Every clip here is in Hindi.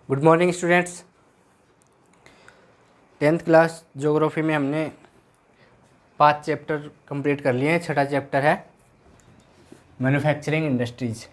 Good morning students. 10th class geography में हमने 5 चैप्टर कंप्लीट कर लिए हैं। छठा चैप्टर है manufacturing industries.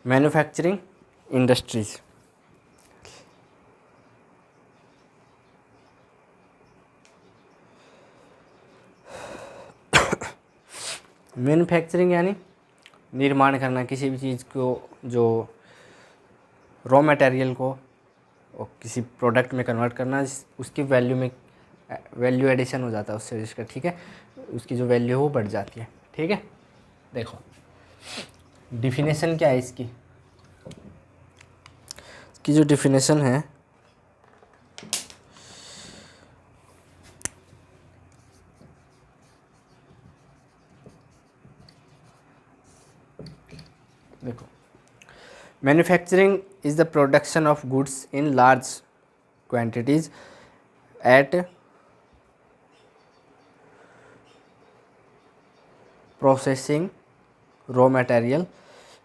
Manufacturing industries. Manufacturing यानी निर्माण करना किसी भी चीज़ को, जो रॉ मटेरियल को और किसी प्रोडक्ट में कन्वर्ट करना, उसकी वैल्यू में वैल्यू एडिशन हो जाता है उससे इसका, ठीक है। उसकी जो वैल्यू है वो बढ़ जाती है, ठीक है। देखो डिफिनेशन क्या है इसकी जो डिफिनेशन है, देखो manufacturing is the production of goods in large quantities at processing raw material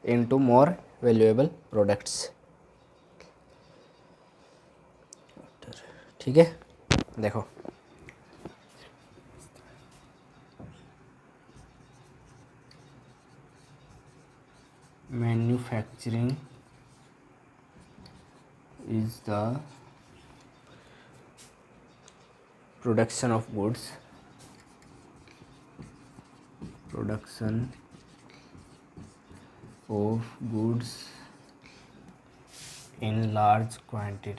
into more valuable products, ठीक है। देखो manufacturing is the production of goods in large quantity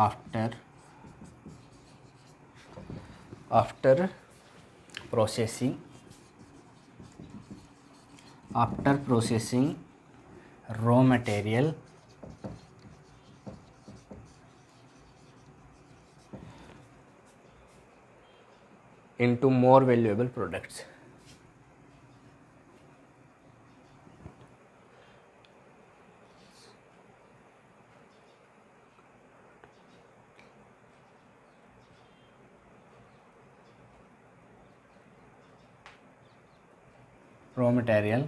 after processing raw material into more valuable products। raw material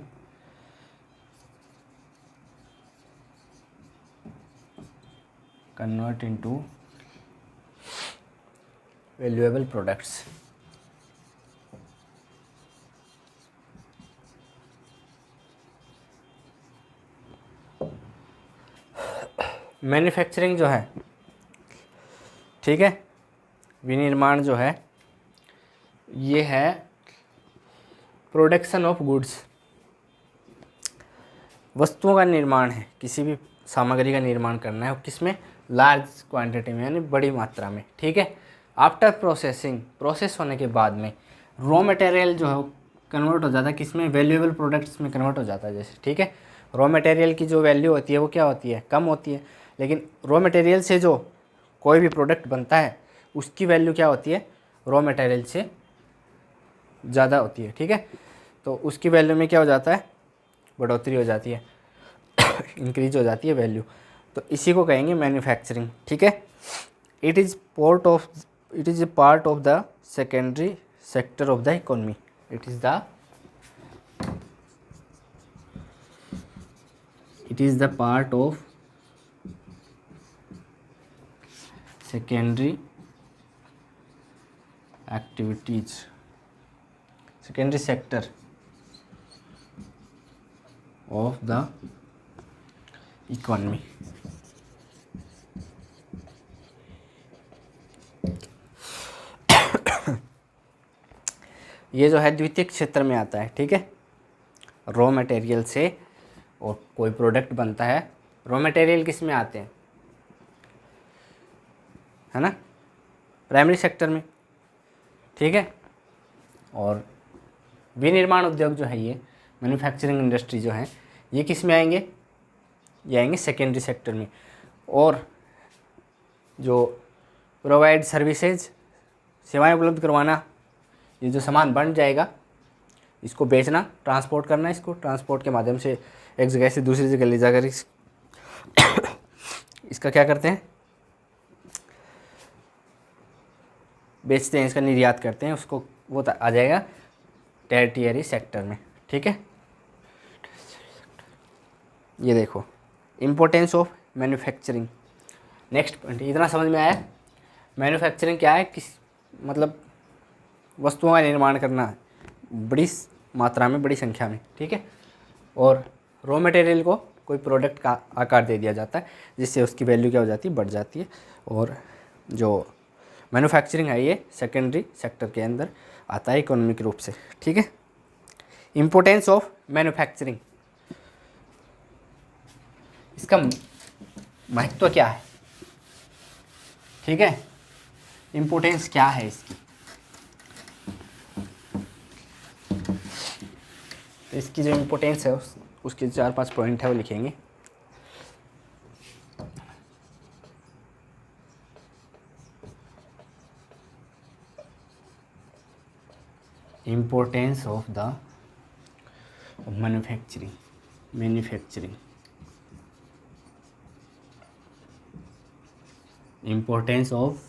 convert into valuable products। Manufacturing जो है, ठीक है, विनिर्माण जो है ये है प्रोडक्शन ऑफ गुड्स, वस्तुओं का निर्माण है, किसी भी सामग्री का निर्माण करना है, और किसमें, लार्ज क्वांटिटी में यानी बड़ी मात्रा में, ठीक है। आफ्टर प्रोसेसिंग, प्रोसेस होने के बाद में रॉ मटेरियल जो है कन्वर्ट हो जाता है किसमें, वैल्यूएबल प्रोडक्ट्स में कन्वर्ट हो जाता है, जैसे, ठीक है। रॉ मटेरियल की जो वैल्यू होती है वो क्या होती है, कम होती है, लेकिन रॉ मटेरियल से जो कोई भी प्रोडक्ट बनता है उसकी वैल्यू क्या होती है, रॉ मटेरियल से ज़्यादा होती है, ठीक है। तो उसकी वैल्यू में क्या हो जाता है, बढ़ोतरी हो जाती है, इंक्रीज हो जाती है वैल्यू। तो इसी को कहेंगे मैन्युफैक्चरिंग, ठीक है। It is a part of the secondary sector of the economy. It is the part of secondary activities, secondary sector of the economy. ये जो है द्वितीयक क्षेत्र में आता है, ठीक है। रॉ मटेरियल से और कोई प्रोडक्ट बनता है, रॉ मटेरियल किस में आते हैं, है ना, प्राइमरी सेक्टर में, ठीक है। और विनिर्माण उद्योग जो है, ये मैन्युफैक्चरिंग इंडस्ट्री जो है, ये किस में आएंगे, ये आएंगे सेकेंडरी सेक्टर में। और जो प्रोवाइड सर्विसेज, सेवाएं उपलब्ध करवाना, ये जो सामान बन जाएगा इसको बेचना, ट्रांसपोर्ट करना, इसको ट्रांसपोर्ट के माध्यम से एक जगह से दूसरी जगह ले जाकर इसका क्या करते हैं, बेचते हैं, इसका निर्यात करते हैं, उसको वो आ जाएगा टर्टियरी सेक्टर में। ठीक है, ये देखो importance of manufacturing. Next point, इतना समझ में आया मैन्युफैक्चरिंग क्या है, किस मतलब वस्तुओं का निर्माण करना बड़ी मात्रा में, बड़ी संख्या में। ठीक है, और रॉ मटेरियल को कोई प्रोडक्ट का आकार दे दिया जाता है जिससे उसकी वैल्यू क्या हो जाती है, बढ़ जाती है। और जो मैन्युफैक्चरिंग है ये सेकेंडरी सेक्टर के अंदर आता है इकोनॉमिक रूप से। ठीक है, इम्पोर्टेंस ऑफ मैन्युफैक्चरिंग, इसका महत्व क्या है। ठीक है, इम्पोर्टेंस क्या है इसकी, तो इसकी जो इम्पोर्टेंस है उसके 4-5 पॉइंट है वो लिखेंगे। Importance of the manufacturing, importance of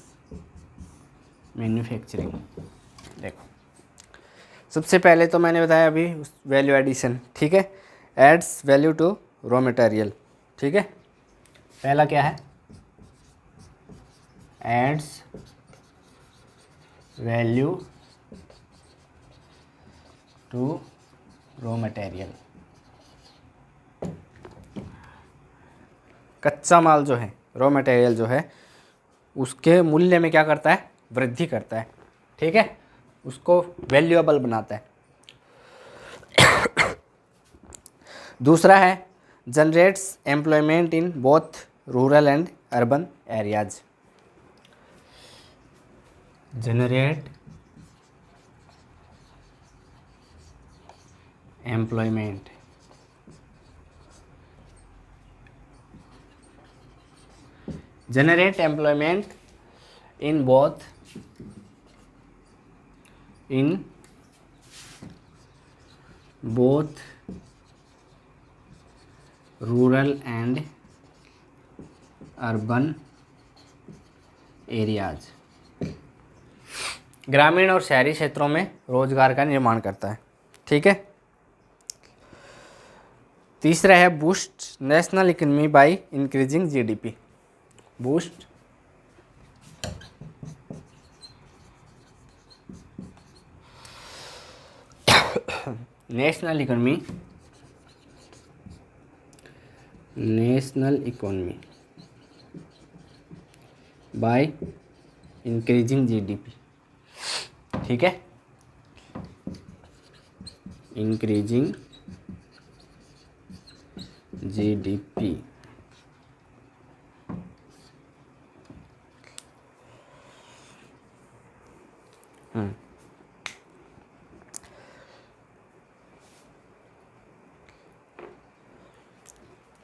manufacturing. देखो सबसे पहले तो मैंने बताया अभी वैल्यू एडिशन। ठीक है, adds value to raw material. ठीक है, पहला क्या है, adds value to raw material. कच्चा माल जो है, रॉ मटेरियल जो है, उसके मूल्य में क्या करता है, वृद्धि करता है। ठीक है, उसको वैल्यूएबल बनाता है। दूसरा है generates employment in both rural and urban areas. Generate employment generate employment in both rural and urban areas। ग्रामीण और शहरी क्षेत्रों में रोजगार का निर्माण करता है। ठीक है, तीसरा है boost national economy by increasing GDP. Boost national economy by increasing GDP. ठीक है, इंक्रीजिंग जीडीपी।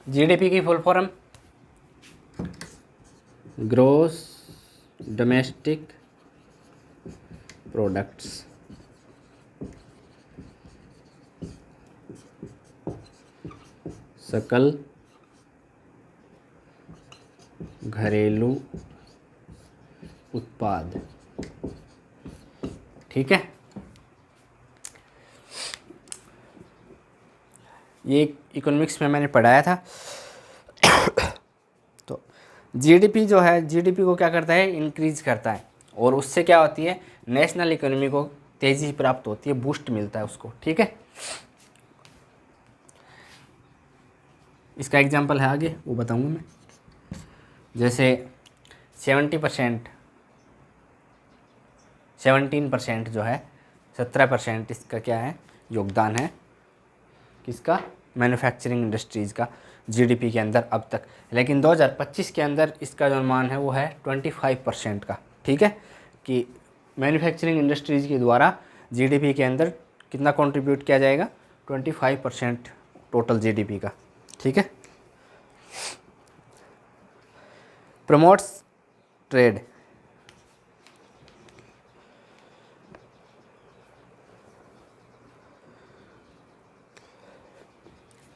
जीडीपी की full form gross domestic products. सकल घरेलू उत्पाद। ठीक है, ये इकोनॉमिक्स में मैंने पढ़ाया था। तो जीडीपी जो है, जीडीपी को क्या करता है, इंक्रीज करता है, और उससे क्या होती है, नेशनल इकोनॉमी को तेजी प्राप्त होती है, बूस्ट मिलता है उसको। ठीक है, इसका एग्जांपल है आगे वो बताऊंगा मैं। जैसे 17% जो है, 17% इसका क्या है, योगदान है किसका, मैन्युफैक्चरिंग इंडस्ट्रीज़ का जीडीपी के अंदर अब तक। लेकिन 2025 के अंदर इसका जो अनुमान है वो है 25% का। ठीक है, कि मैन्युफैक्चरिंग इंडस्ट्रीज़ के द्वारा जीडीपी के अंदर कितना कंट्रीब्यूट किया जाएगा, 25% टोटल जीडीपी का, ठीक है। प्रमोट्स ट्रेड,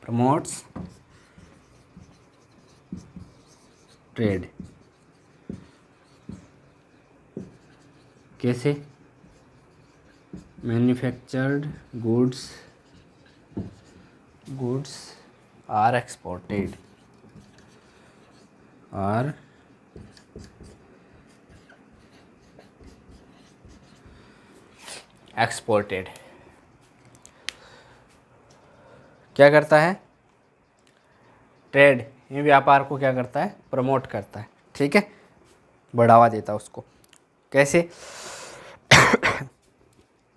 प्रमोट्स ट्रेड कैसे, manufactured goods are exported, are exported. क्या करता है, ट्रेड, ये व्यापार को क्या करता है, प्रमोट करता है, ठीक है, बढ़ावा देता है उसको। कैसे,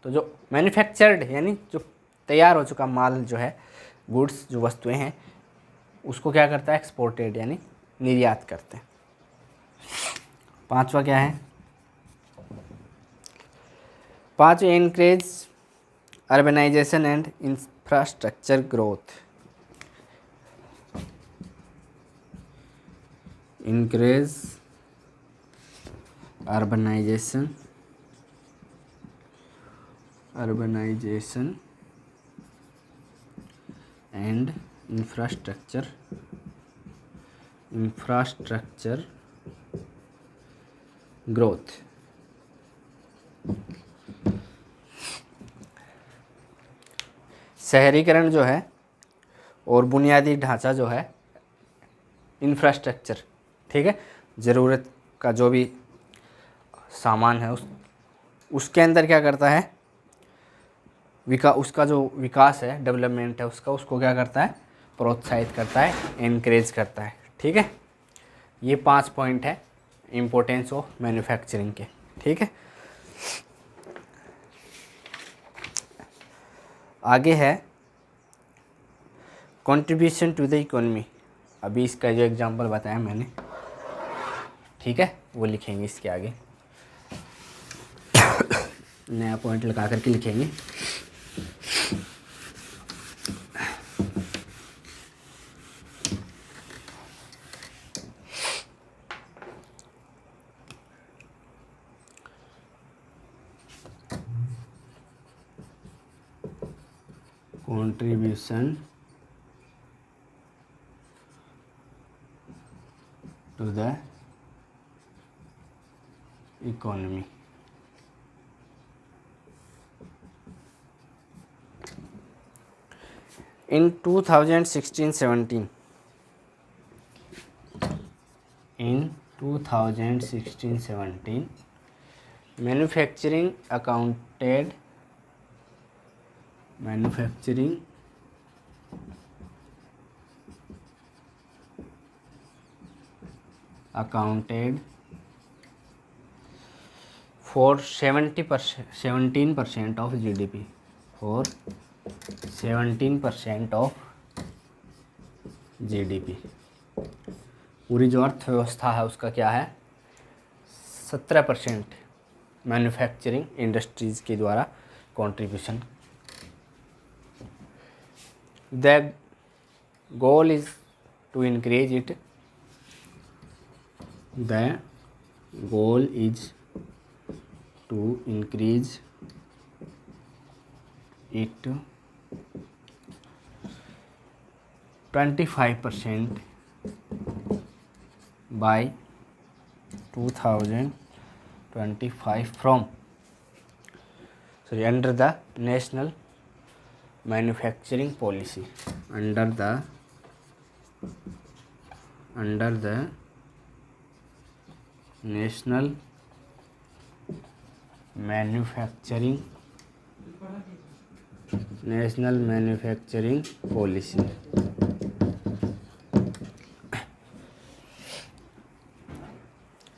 तो जो मैन्युफैक्चर्ड यानी जो तैयार हो चुका माल जो है, गुड्स जो वस्तुएं हैं, उसको क्या करता है, एक्सपोर्टेड यानी निर्यात करते हैं। पांचवा क्या है, पांचवा increase urbanisation and infrastructure growth, increase urbanisation and infrastructure growth. शहरीकरण जो है और बुनियादी ढांचा जो है, इंफ्रास्ट्रक्चर, ठीक है, ज़रूरत का जो भी सामान है उसके अंदर क्या करता है, उसका जो विकास है, डेवलपमेंट है उसको क्या करता है, प्रोत्साहित करता है, एनकरेज करता है, ठीक है। ये 5 पॉइंट है इम्पोर्टेंस ऑफ मैन्युफैक्चरिंग के, ठीक है। आगे है कंट्रीब्यूशन टू द इकोनॉमी। अभी इसका जो एग्जांपल बताया मैंने, ठीक है, वो लिखेंगे इसके आगे, नया पॉइंट लगा करके लिखेंगे। Contribution to the economy. In 2016-17, manufacturing accounted for 17% of GDP, for 17% of GDP. पूरी जो अर्थव्यवस्था है उसका क्या है, 17% मैन्युफैक्चरिंग इंडस्ट्रीज़ के द्वारा contribution. The goal is to increase it, the goal is to increase it 25% by 2025 from under the national manufacturing policy, under the national manufacturing policy।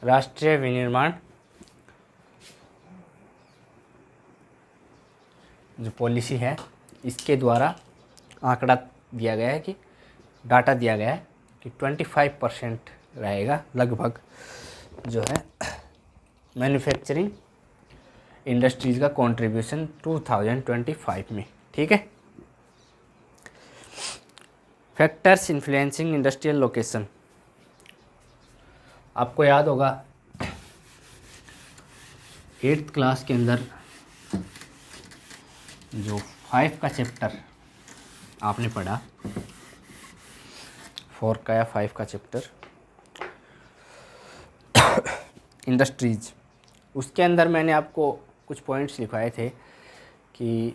राष्ट्रीय विनिर्माण जो पॉलिसी है, इसके द्वारा आंकड़ा दिया गया है कि डाटा दिया गया है कि 25% रहेगा लगभग जो है मैन्युफैक्चरिंग इंडस्ट्रीज़ का कंट्रीब्यूशन 2025 में। ठीक है। फैक्टर्स इन्फ्लुएंसिंग इंडस्ट्रियल लोकेशन, आपको याद होगा 8th क्लास के अंदर जो 5 का चैप्टर आपने पढ़ा, 4 का या 5 का चैप्टर इंडस्ट्रीज़, उसके अंदर मैंने आपको कुछ पॉइंट्स लिखवाए थे कि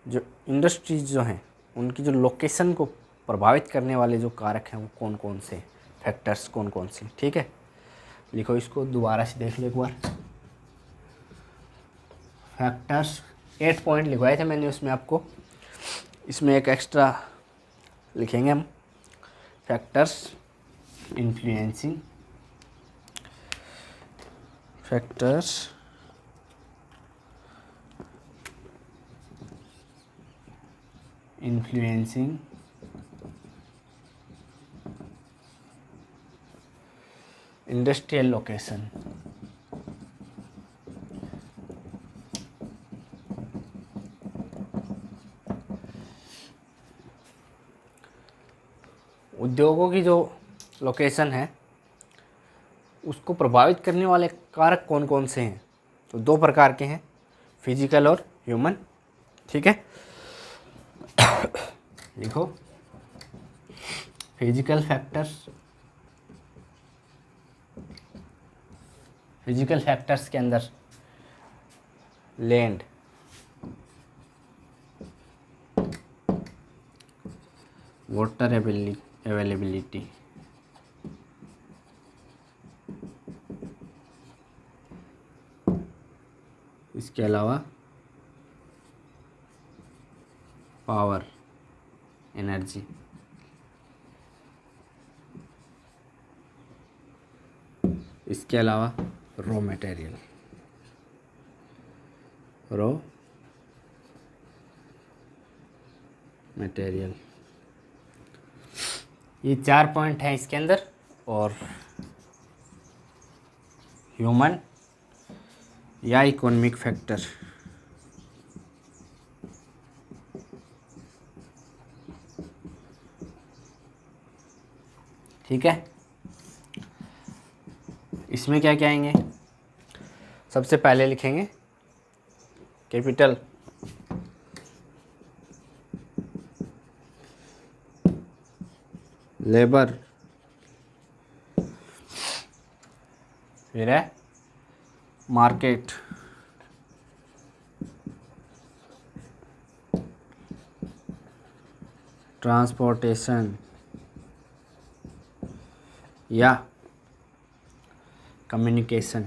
जो इंडस्ट्रीज जो हैं उनकी जो लोकेशन को प्रभावित करने वाले जो कारक हैं वो कौन कौन से, फैक्टर्स कौन कौन से। ठीक है, लिखो इसको, दोबारा से देख लो एक बार। फैक्टर्स 8 पॉइंट लिखवाए थे मैंने उसमें आपको, इसमें एक एक्स्ट्रा लिखेंगे हम, factors influencing, factors influencing industrial location. उद्योगों की जो लोकेशन है उसको प्रभावित करने वाले कारक कौन कौन से हैं, तो 2 प्रकार के हैं, फिजिकल और ह्यूमन। ठीक है, लिखो फिजिकल फैक्टर्स, फिजिकल फैक्टर्स के अंदर लैंड, वाटर अवेलेबिलिटी, इसके अलावा पावर एनर्जी, इसके अलावा रॉ मटेरियल, रॉ मटेरियल, ये 4 पॉइंट हैं इसके अंदर। और ह्यूमन या इकोनॉमिक फैक्टर, ठीक है। इसमें क्या क्या आएंगे, सबसे पहले लिखेंगे कैपिटल, लेबर, फिर है मार्केट, ट्रांसपोर्टेशन या कम्युनिकेशन,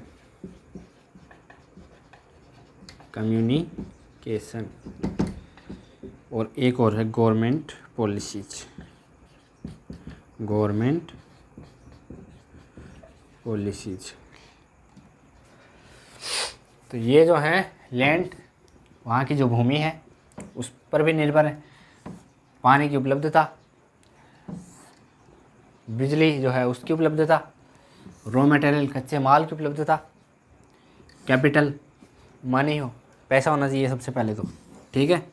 और एक और है गवर्नमेंट पॉलिसीज, गवर्नमेंट पॉलिसीज। तो ये जो है लैंड, वहाँ की जो भूमि है उस पर भी निर्भर है, पानी की उपलब्धता, बिजली जो है उसकी उपलब्धता, रॉ मटेरियल कच्चे माल की उपलब्धता, कैपिटल मनी हो, पैसा होना चाहिए सबसे पहले तो। ठीक है,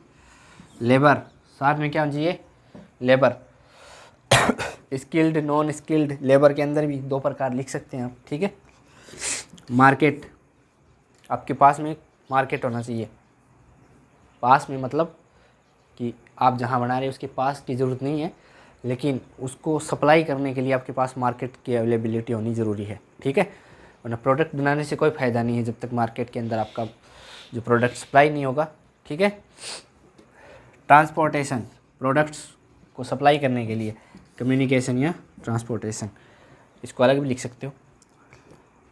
लेबर, साथ में क्या होना चाहिए, labour, skilled non skilled labour के अंदर भी 2 प्रकार लिख सकते हैं आप। ठीक है, मार्केट, आपके पास में मार्केट होना चाहिए, पास में मतलब कि आप जहाँ बना रहे हैं उसके पास की ज़रूरत नहीं है, लेकिन उसको सप्लाई करने के लिए आपके पास मार्केट की अवेलेबिलिटी होनी ज़रूरी है। ठीक है, वरना प्रोडक्ट बनाने से कोई फ़ायदा नहीं है जब तक मार्केट के अंदर आपका जो प्रोडक्ट सप्लाई नहीं होगा। ठीक है, ट्रांसपोर्टेशन, प्रोडक्ट्स को सप्लाई करने के लिए, कम्युनिकेशन या ट्रांसपोर्टेशन, इसको अलग भी लिख सकते हो।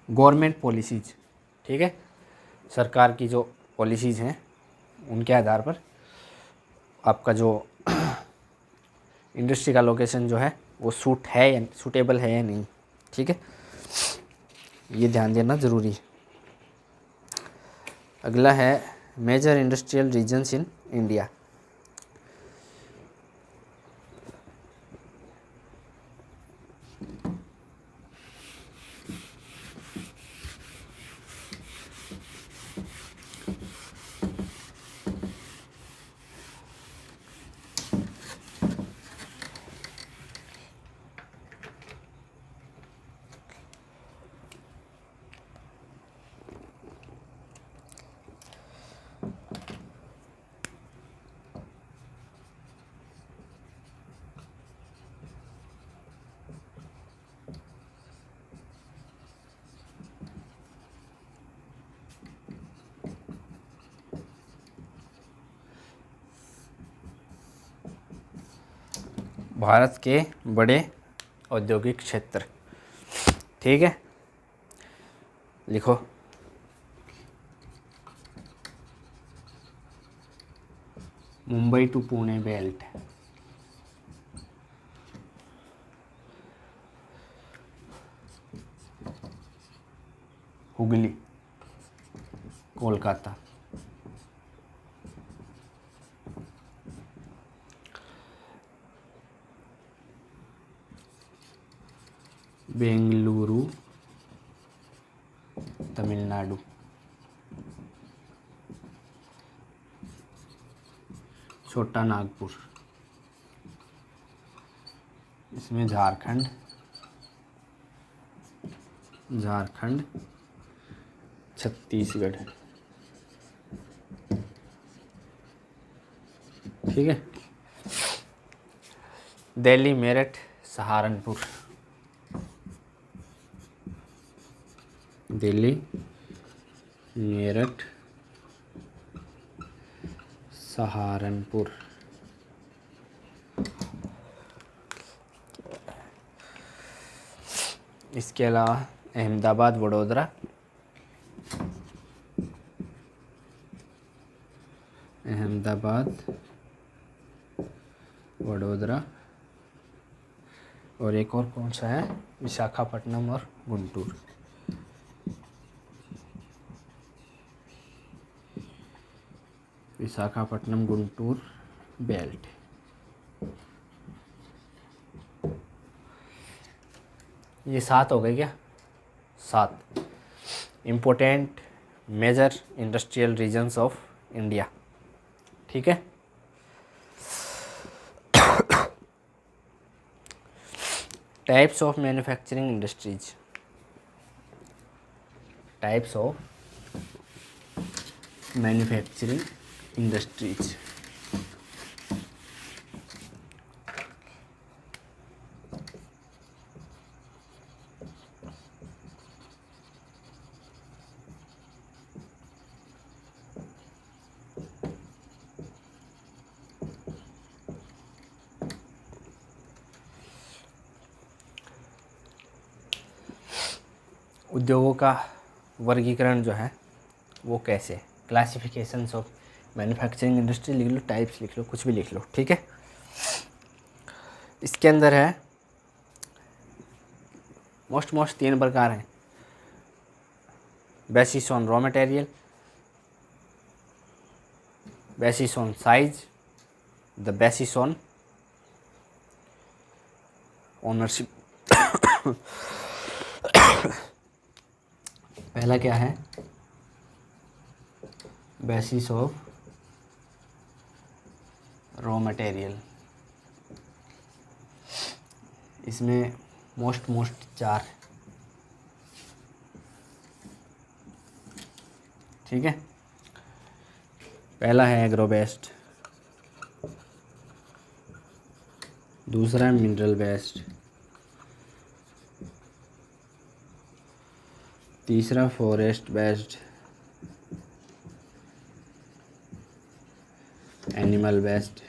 गवर्नमेंट पॉलिसीज, ठीक है, सरकार की जो पॉलिसीज़ हैं उनके आधार पर आपका जो इंडस्ट्री का लोकेशन जो है वो सूटेबल है या नहीं। ठीक है, ये ध्यान देना ज़रूरी है। अगला है major industrial regions in India. भारत के बड़े औद्योगिक क्षेत्र, ठीक है, लिखो। मुंबई टू पुणे बेल्ट, हुगली, कोलकाता, बेंगलुरु, तमिलनाडु, छोटा नागपुर, इसमें झारखंड, छत्तीसगढ़, ठीक है। दिल्ली, मेरठ, सहारनपुर, दिल्ली, मेरठ, सहारनपुर, इसके अलावा अहमदाबाद, वडोदरा, वडोदरा, और एक और कौन सा है, विशाखापट्टनम और गुंटूर। विशाखापट्टनम, गुंटूर बेल्ट। ये 7 हो गए क्या? 7 important major industrial regions of India, ठीक है। Types of manufacturing industries, types of manufacturing industries. उद्योगों का वर्गीकरण जो है वो कैसे, क्लासिफिकेशंस ऑफ मैन्युफैक्चरिंग इंडस्ट्री लिख लो, टाइप्स लिख लो, कुछ भी लिख लो, ठीक है। इसके अंदर है मोस्ट 3 प्रकार हैं। Basis on raw material, basis on size, the basis on ownership. पहला क्या है, बेसिस ऑफ रॉ मटेरियल। इसमें मोस्ट 4, ठीक है। पहला है एग्रो बेस्ड, दूसरा है मिनरल बेस्ड, तीसरा forest based, animal based,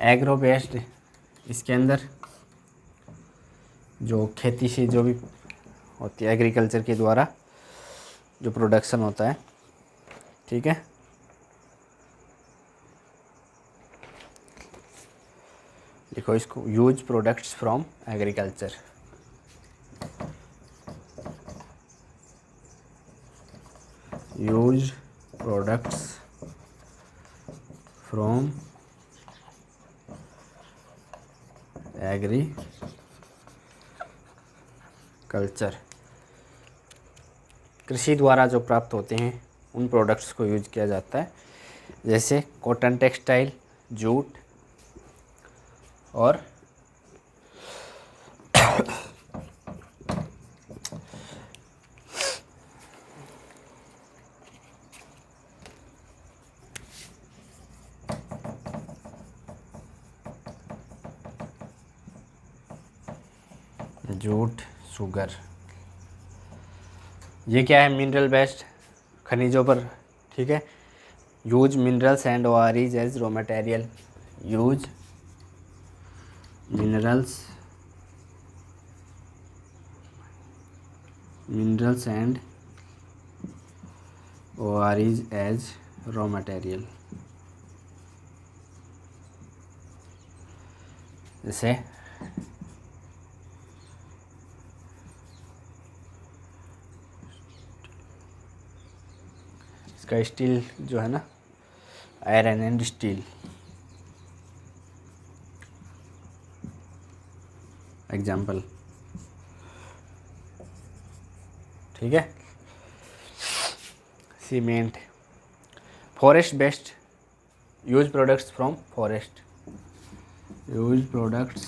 agro based. इसके अंदर जो खेती से जो भी होती है, एग्रीकल्चर के द्वारा जो प्रोडक्शन होता है, ठीक है। देखो इसको, use products from agriculture, use products from agriculture. कृषि द्वारा जो प्राप्त होते हैं उन प्रोडक्ट्स को यूज किया जाता है, जैसे कॉटन, टेक्सटाइल, जूट और जूट, शुगर। ये क्या है, मिनरल बेस्ड, खनिजों पर, ठीक है। Use minerals and ores as raw material, use minerals and ores as raw material. जैसे इसका स्टील जो है ना, आयरन एंड स्टील एग्जाम्पल, ठीक है। Cement, forest based, use products from forest, use products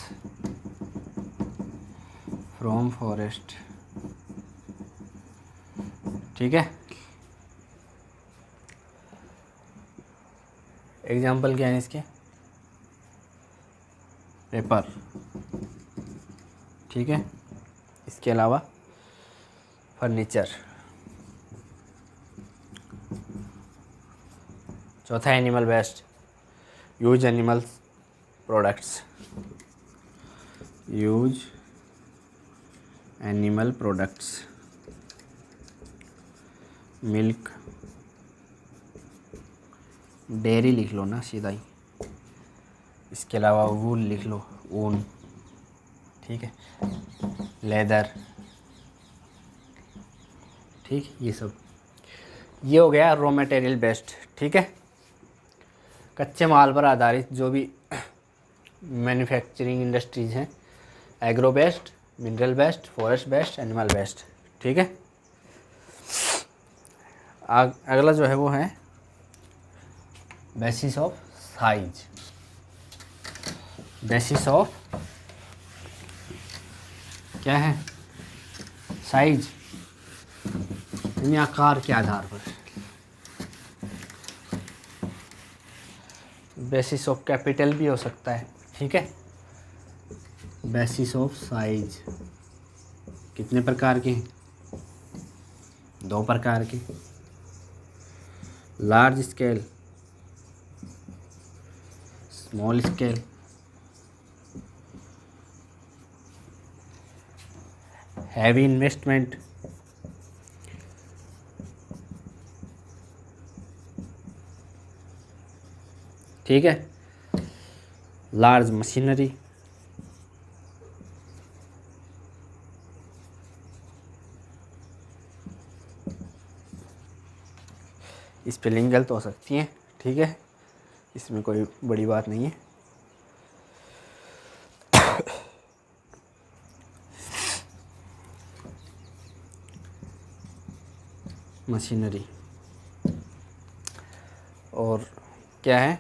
from forest, ठीक है। एग्जाम्पल क्या है इसके, पेपर, ठीक है। इसके अलावा फर्नीचर। चौथा animal waste, use animal products, use animal products, milk, dairy लिख लो ना सीधा ही। इसके अलावा वूल लिख लो, ऊन, ठीक है। लेदर, ठीक, ये सब, ये हो गया रॉ मटेरियल बेस्ड, ठीक है। कच्चे माल पर आधारित जो भी मैन्युफैक्चरिंग इंडस्ट्रीज हैं, agro based, mineral based, forest based, animal based, ठीक है। अगला जो है वो है basis of size, basis of क्या है, साइज, यानी आकार के आधार पर। बेसिस ऑफ कैपिटल भी हो सकता है, ठीक है। बेसिस ऑफ साइज कितने प्रकार के हैं, 2 प्रकार के, large scale, small scale, heavy investment, ठीक है, लार्ज मशीनरी, स्पेलिंग गलत हो सकती है, ठीक है, इसमें कोई बड़ी बात नहीं है। मशीनरी, और क्या है,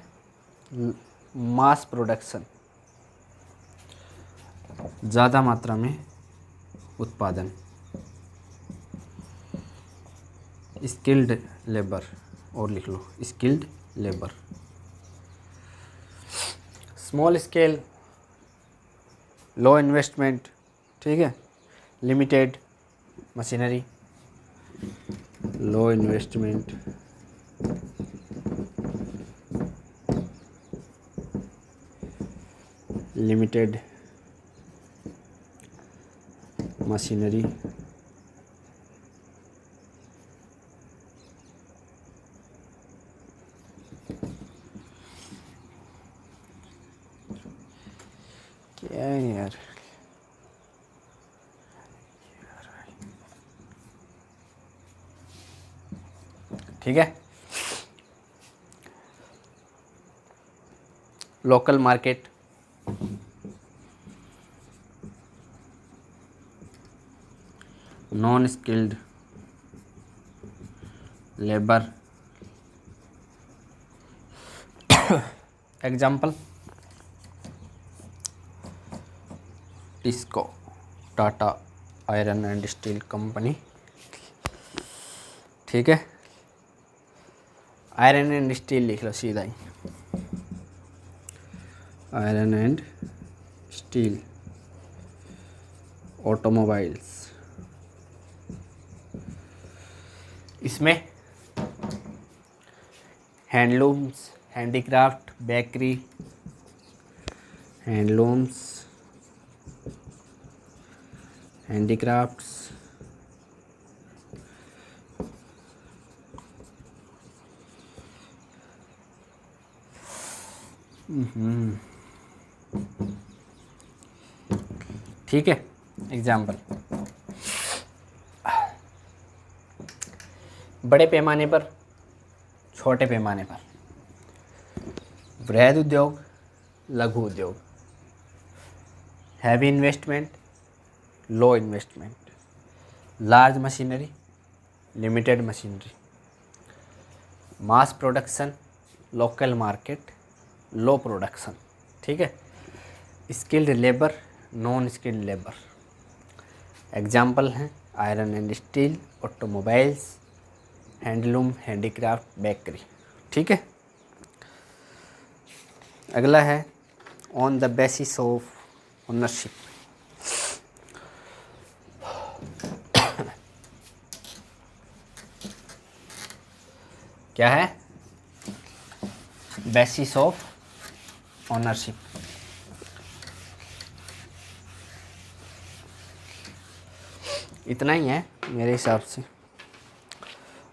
मास प्रोडक्शन, ज़्यादा मात्रा में उत्पादन, स्किल्ड लेबर, और लिख लो स्किल्ड लेबर। स्मॉल स्केल, लो इन्वेस्टमेंट, ठीक है, लिमिटेड मशीनरी, लो इन्वेस्टमेंट, लिमिटेड मशीनरी, क्या है यार, ठीक है। Local market, non skilled labour, example TISCO, Tata iron and steel company, ठीक है। आयरन एंड स्टील लिख लो सीधा ही, आयरन एंड स्टील, ऑटोमोबाइल्स, इसमें handlooms, handicraft, bakery, handlooms, handicrafts, ठीक है। एग्जाम्पल, बड़े पैमाने पर, छोटे पैमाने पर, वृहद उद्योग, लघु उद्योग, heavy investment, low investment, large machinery, limited machinery, mass production, local market, low production, ठीक है। Skilled labour, non skilled labour. Example हैं iron and steel, automobiles, handloom, handicraft, bakery, ठीक है। अगला है on the basis of ownership. क्या है? Basis of ownership. इतना ही है मेरे हिसाब से,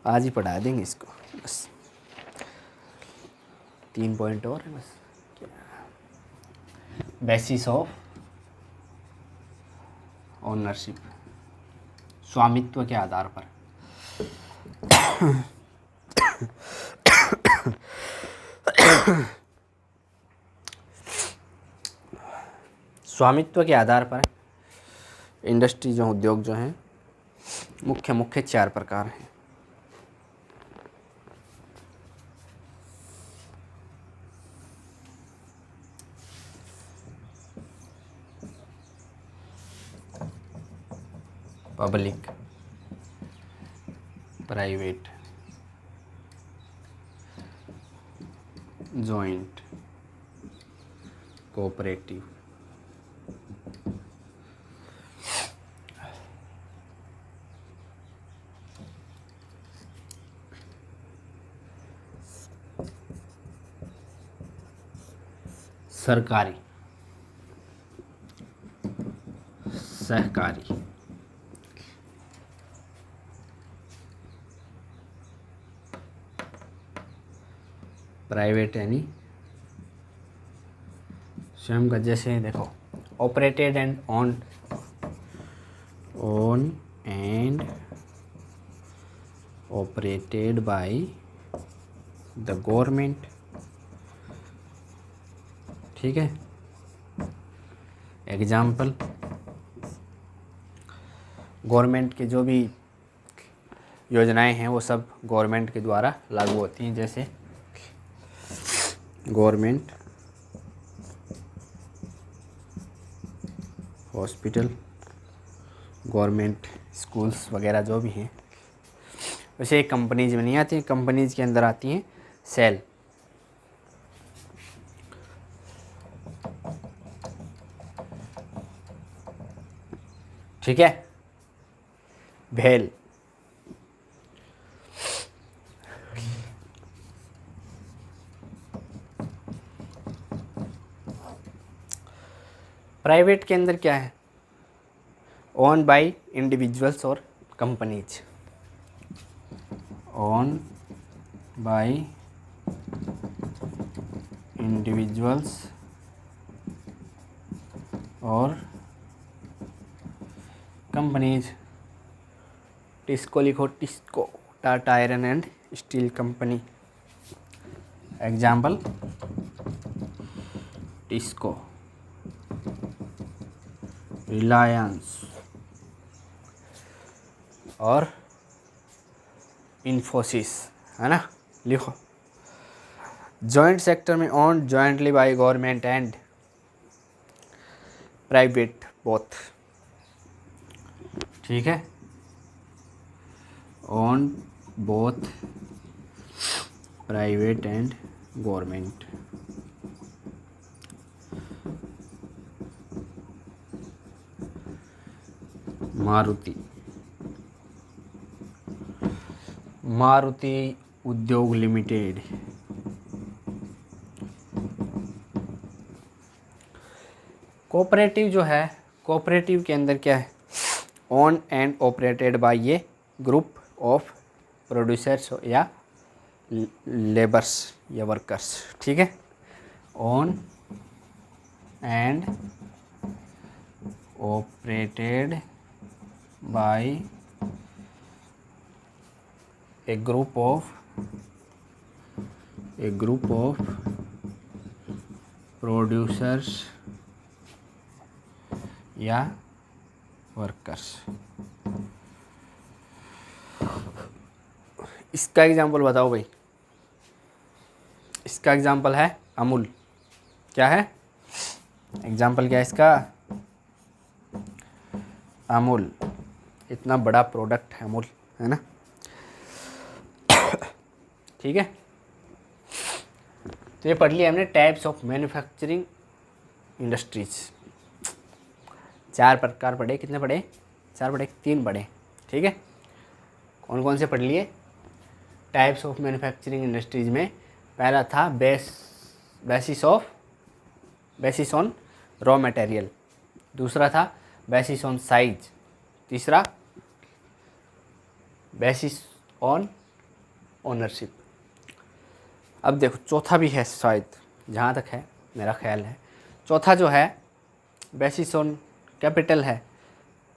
आज ही पढ़ा देंगे इसको, बस 3 पॉइंट और है बस। बेसिस ऑफ ओनरशिप, स्वामित्व के आधार पर। स्वामित्व के आधार पर इंडस्ट्री जो उद्योग जो हैं मुख्य 4 प्रकार हैं। पब्लिक, प्राइवेट, जॉइंट, कोऑपरेटिव, सरकारी, सहकारी। प्राइवेट यानी स्वयं का, जैसे देखो operated and on and operated by the government, ठीक है। एग्जाम्पल, गवर्नमेंट के जो भी योजनाएं हैं वो सब गवर्नमेंट के द्वारा लागू होती हैं, जैसे गवर्नमेंट हॉस्पिटल, गवर्नमेंट स्कूल्स वगैरह जो भी हैं। वैसे एक कंपनीज में नहीं आती हैं, कंपनीज के अंदर आती हैं सेल, ठीक है। भेल, प्राइवेट के अंदर क्या है? ओन बाय इंडिविजुअल्स और कंपनीज, ओन बाय इंडिविजुअल्स और कंपनीज। टिस्को लिखो, TISCO, Tata iron and steel company. Example, TISCO, Reliance और इन्फोसिस, है ना। लिखो, जॉइंट सेक्टर में owned jointly by government and private both, ठीक है। Own both private and government. Maruti, Maruti उद्योग लिमिटेड, कोऑपरेटिव जो है, कोऑपरेटिव के अंदर क्या है, own and operated by A group of producers या लेबर्स या वर्कर्स, ठीक है। Own and operated by A group of producers या वर्कर्स। इसका एग्जांपल बताओ भाई। इसका एग्जांपल है अमूल। क्या है एग्जांपल, क्या है इसका? अमूल। इतना बड़ा प्रोडक्ट है अमूल, है ना, ठीक है। तो ये पढ़ लिया हमने टाइप्स ऑफ मैन्युफैक्चरिंग इंडस्ट्रीज। 4 प्रकार पढ़े। कितने पढ़े? 4 पढ़े, 3 पढ़े, ठीक है। कौन कौन से पढ़ लिए? टाइप्स ऑफ मैन्युफैक्चरिंग इंडस्ट्रीज में पहला था बेसिस ऑन रॉ मटेरियल। दूसरा था बेसिस ऑन साइज। तीसरा बेसिस ऑन ओनरशिप। अब देखो चौथा भी है शायद, जहाँ तक है मेरा ख्याल है। चौथा जो है बेसिस ऑन कैपिटल है।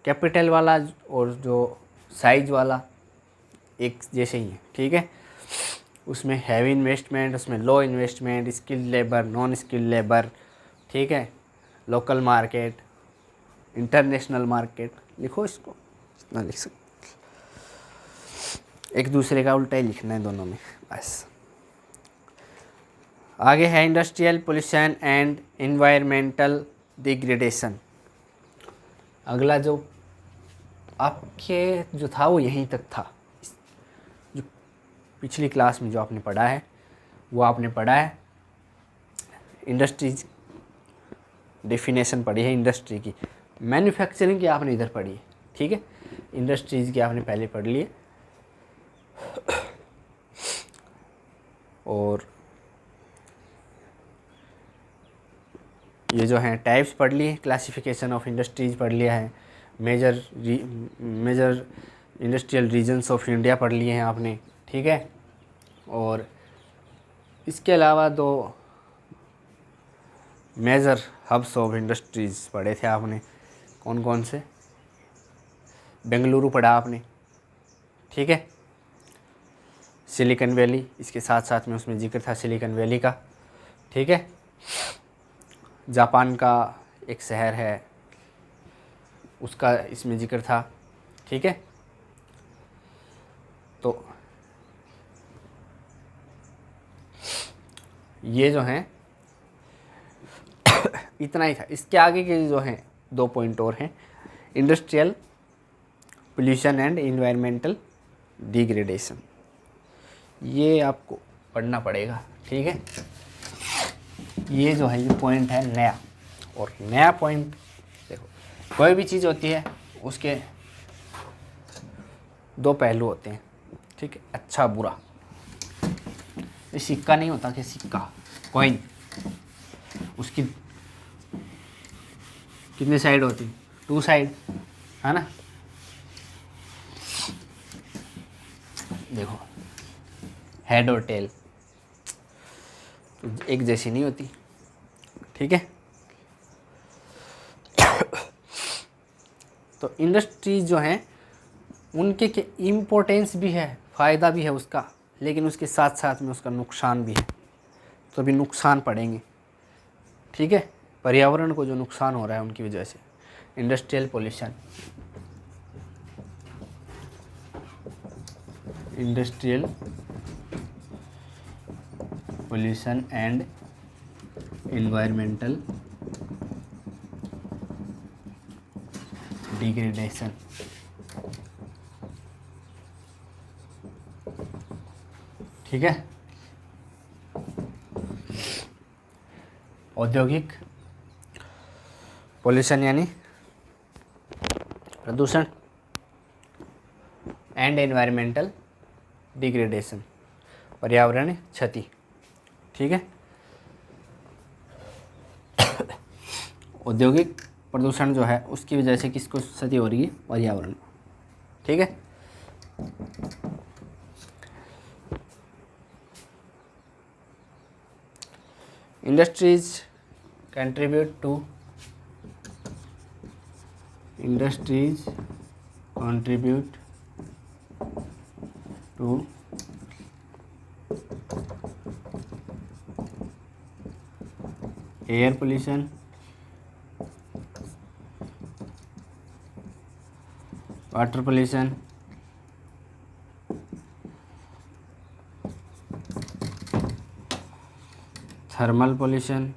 कैपिटल वाला और जो साइज वाला एक जैसे ही है, ठीक है। उसमें हैवी इन्वेस्टमेंट, उसमें low investment, skilled labour, non skilled labour, ठीक है। लोकल मार्केट, इंटरनेशनल मार्केट, लिखो इसको, इतना लिख सकते। एक दूसरे का उल्टा ही लिखना है दोनों में, बस। आगे है industrial pollution and environmental degradation. अगला जो आपके जो था वो यहीं तक था। जो पिछली क्लास में जो आपने पढ़ा है वो आपने पढ़ा है इंडस्ट्रीज, डेफिनेशन पढ़ी है इंडस्ट्री की। मैन्युफैक्चरिंग की आपने इधर पढ़ी है, ठीक है। इंडस्ट्रीज की आपने पहले पढ़ ली है। और ये जो हैं टाइप्स पढ़ लिए, क्लासिफिकेशन ऑफ इंडस्ट्रीज पढ़ लिया है, major industrial regions of India पढ़ लिए हैं आपने, ठीक है। और इसके अलावा 2 मेजर हब्स ऑफ इंडस्ट्रीज़ पढ़े थे आपने। कौन कौन से? बेंगलुरु पढ़ा आपने, ठीक है। सिलिकॉन वैली, इसके साथ साथ में उसमें जिक्र था सिलिकॉन वैली का, ठीक है। जापान का एक शहर है, उसका इसमें जिक्र था, ठीक है। तो ये जो हैं इतना ही था। इसके आगे के जो हैं 2 पॉइंट और हैं, industrial pollution and environmental degradation. ये आपको पढ़ना पड़ेगा, ठीक है। ये जो है ये पॉइंट है नया। और नया पॉइंट देखो, कोई भी चीज़ होती है उसके 2 पहलू होते हैं, ठीक है, अच्छा बुरा। ये सिक्का नहीं होता कि सिक्का कॉइन, उसकी कितने साइड होती? 2 साइड, है ना। देखो हेड और टेल तो एक जैसी नहीं होती, ठीक है। तो इंडस्ट्रीज जो हैं उनके के इम्पोर्टेंस भी है, फ़ायदा भी है उसका, लेकिन उसके साथ साथ में उसका नुकसान भी है। तो अभी नुकसान पढ़ेंगे, ठीक है। पर्यावरण को जो नुकसान हो रहा है उनकी वजह से, industrial pollution, industrial pollution and environmental degradation, ठीक है। औद्योगिक पोल्यूशन यानी प्रदूषण, एंड एनवायरमेंटल डिग्रेडेशन, पर्यावरण क्षति, ठीक है। औद्योगिक प्रदूषण जो है उसकी वजह से किसको क्षति हो रही है? पर्यावरण। ठीक है। Industries contribute to air pollution, water pollution, thermal pollution,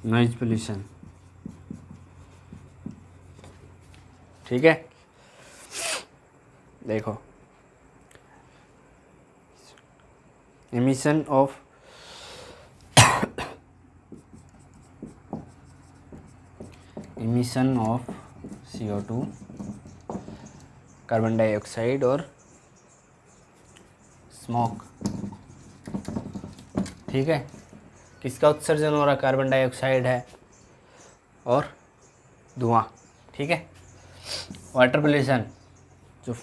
noise pollution. ठीक है, देखो emission of CO2, carbon dioxide और स्मोक। ठीक है, किसका उत्सर्जन हो रहा? कार्बन डाइऑक्साइड है और धुआं। ठीक है। वाटर पोल्यूशन, जो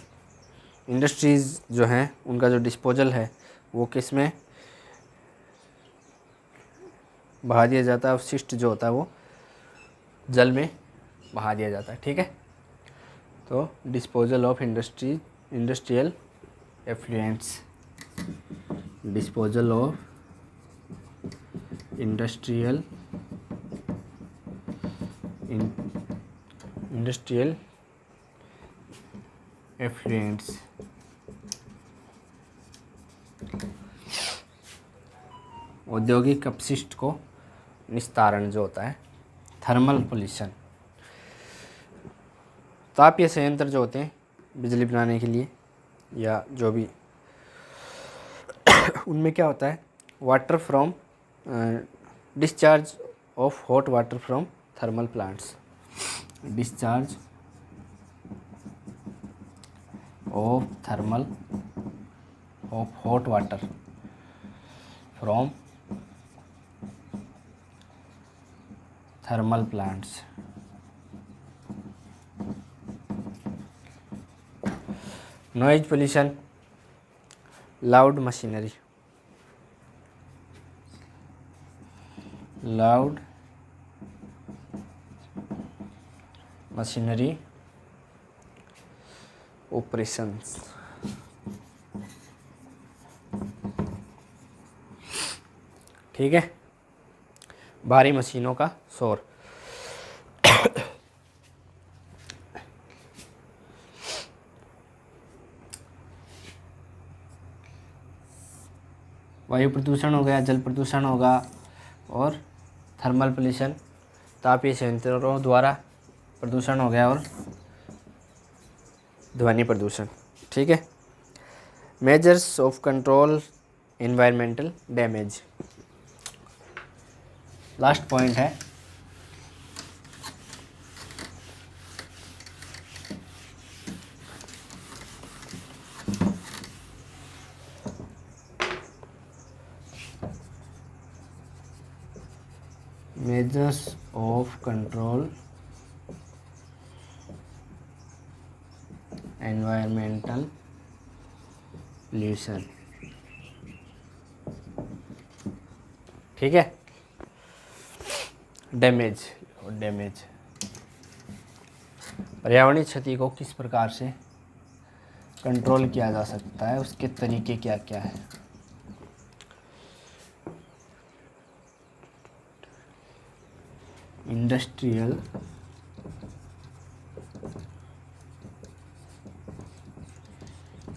इंडस्ट्रीज़ जो हैं उनका जो डिस्पोजल है वो किस में बहा दिया जाता है? अपशिष्ट जो होता है वो जल में बहा दिया जाता है। ठीक है, तो disposal of industrial effluents, disposal of industrial effluents. औद्योगिक अपशिष्ट को निस्तारण जो होता है। थर्मल पोल्यूशन, तापीय संयंत्र जो होते हैं बिजली बनाने के लिए या जो भी उनमें क्या होता है? Water from discharge of hot water from thermal plants, discharge of hot water from thermal plants. Noise pollution, loud machinery, operations. ठीक है, भारी मशीनों का शोर। वायु प्रदूषण हो गया, जल प्रदूषण होगा, और थर्मल पोल्यूशन तापीय संयंत्रों द्वारा प्रदूषण हो गया, और ध्वनि प्रदूषण। ठीक है। Measures of control environmental damage, last point है measures of control environmental pollution। ठीक है। डैमेज, पर्यावरणीय क्षति को किस प्रकार से कंट्रोल किया जा सकता है, उसके तरीके क्या क्या है? Industrial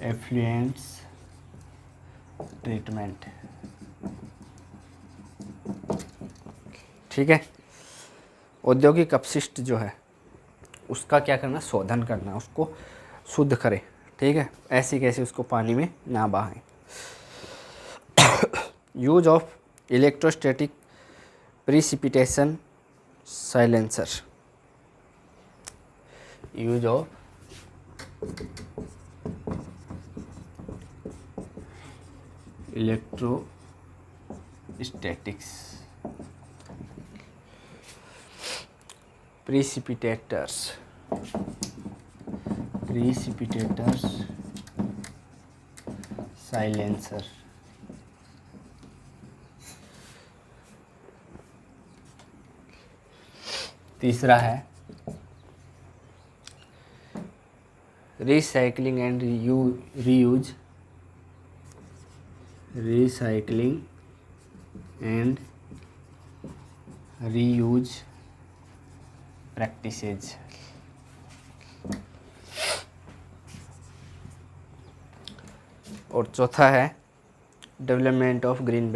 effluents treatment. ठीक है। औद्योगिक अपशिष्ट जो है उसका क्या करना? शोधन करना, उसको शुद्ध करें। ठीक है, ऐसे कैसे उसको पानी में ना बहाएं। Use of electrostatic precipitation silencer, use of electrostatics, precipitators, silencer. तीसरा है रिसाइकलिंग एंड रीयूज, प्रैक्टिसेज। और चौथा है development of green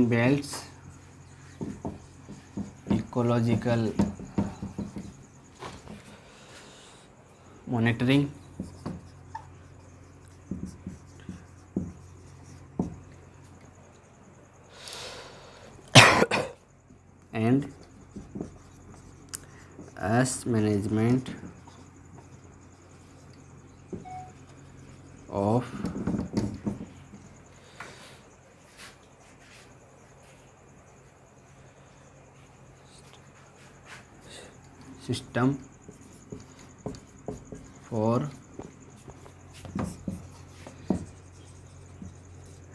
belts, ecological monitoring and management of system for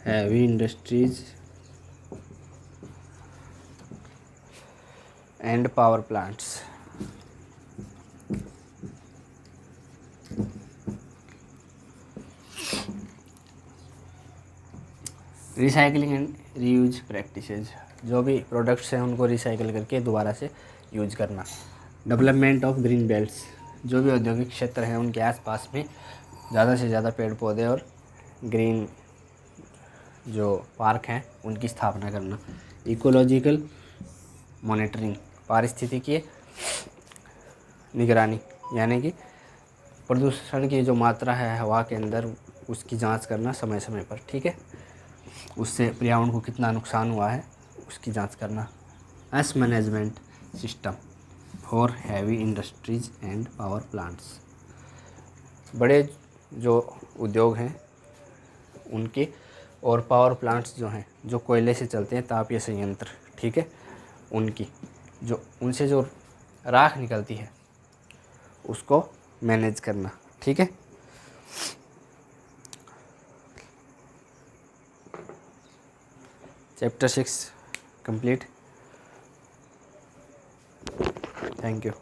heavy industries and power plants. Recycling and reuse practices, जो भी प्रोडक्ट्स हैं उनको रिसाइकल करके दोबारा से यूज करना। डेवलपमेंट ऑफ ग्रीन बेल्ट्स, जो भी औद्योगिक क्षेत्र हैं उनके आसपास में ज़्यादा से ज़्यादा पेड़ पौधे और ग्रीन जो पार्क हैं उनकी स्थापना करना। इकोलॉजिकल मॉनिटरिंग, पारिस्थितिकीय निगरानी, यानी कि प्रदूषण की जो मात्रा है हवा के अंदर उसकी जांच करना समय समय पर, ठीक है, उससे पर्यावरण को कितना नुकसान हुआ है उसकी जांच करना। S management system for heavy industries and power plants, बड़े जो उद्योग हैं उनके और पावर प्लांट्स जो हैं जो कोयले से चलते हैं, तापीय संयंत्र, ठीक है, उनकी उनसे जो राख निकलती है उसको मैनेज करना, ठीक है। Chapter 6 complete. Thank you.